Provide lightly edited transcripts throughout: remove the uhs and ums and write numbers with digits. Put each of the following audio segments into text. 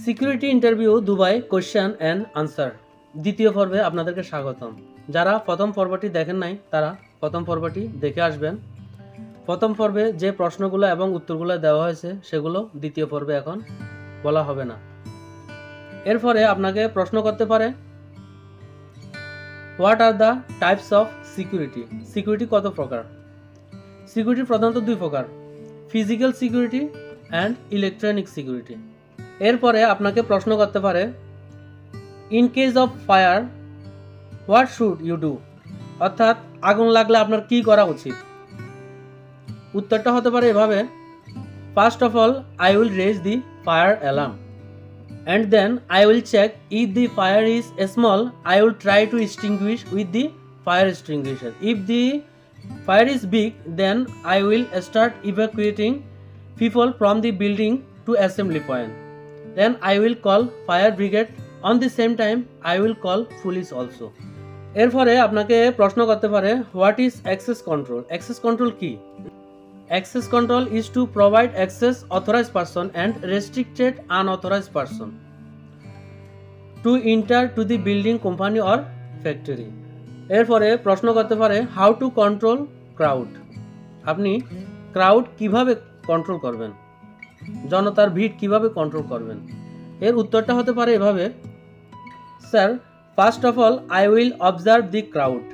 Security interview Dubai question and answer দ্বিতীয় পর্বে আপনাদেরকে স্বাগতম। যারা প্রথম পর্বটি দেখেন নাই তারা প্রথম পর্বটি দেখে আসবেন। প্রথম পর্বে যে প্রশ্নগুলো এবং উত্তরগুলো দেওয়া হয়েছে সেগুলো দ্বিতীয় পর্বে এখন বলা হবে না। এরপরে আপনাকে প্রশ্ন করতে পারে, what are the types of security? Security কত প্রকার? সিকিউরিটি প্রধানত দুই প্রকার, physical security and electronic security. এরপরে আপনাকে প্রশ্ন করতে পারে, in case of fire what should you do? অর্থাৎ আগুন লাগলে আপনার কি করা উচিত? উত্তরটা হতে পারে এভাবে, first of all I will raise the fire alarm and then I will check if the fire is small. I will try to extinguish with the fire extinguisher. If the fire is big, then I will start evacuating people from the building to assembly point. Then I will call fire brigade. On the same time I will call police also. এরপরে আপনাকে প্রশ্ন করতে পারে, what is access control? Access control কি? Access control is to provide access authorized person and restricted unauthorized person to enter to the building, company or factory. এরপরে প্রশ্ন করতে পারে, হাউ টু কন্ট্রোল ক্রাউড? আপনি ক্রাউড কিভাবে control করবেন, জনতার ভিড় কিভাবে কন্ট্রোল করবেন? এর উত্তরটা হতে পারে এভাবে, sir first of all I will observe the crowd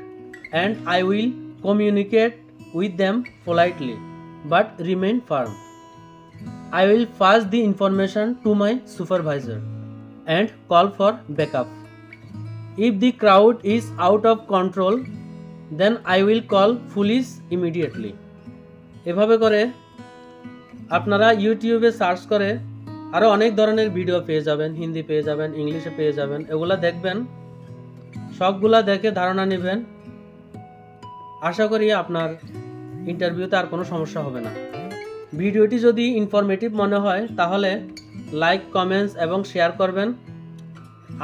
and I will communicate with them politely but remain firm. I will pass the information to my supervisor and call for backup. If the crowd is out of control, then I will call police immediately. এভাবে করে আপনারা ইউটিউবে search করে আরও অনেক ধরনের video পেয়ে যাবেন, হিন্দি পেয়ে যাবেন, ইংলিশে পেয়ে যাবেন। এগুলা দেখবেন, সবগুলা দেখে ধারণা নেবেন। আশা করি আপনার ইন্টারভিউতে আর কোনো সমস্যা হবে না। ভিডিওটি যদি ইনফরমেটিভ মনে হয় তাহলে লাইক, কমেন্টস এবং শেয়ার করবেন।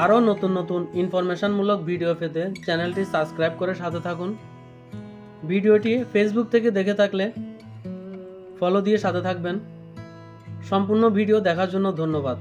আরও নতুন নতুন ইনফরমেশনমূলক ভিডিও পেতে চ্যানেলটি সাবস্ক্রাইব করে সাথে থাকুন। ভিডিওটি ফেসবুক থেকে দেখে থাকলে ফলো দিয়ে সাথে থাকবেন। সম্পূর্ণ ভিডিও দেখার জন্য ধন্যবাদ।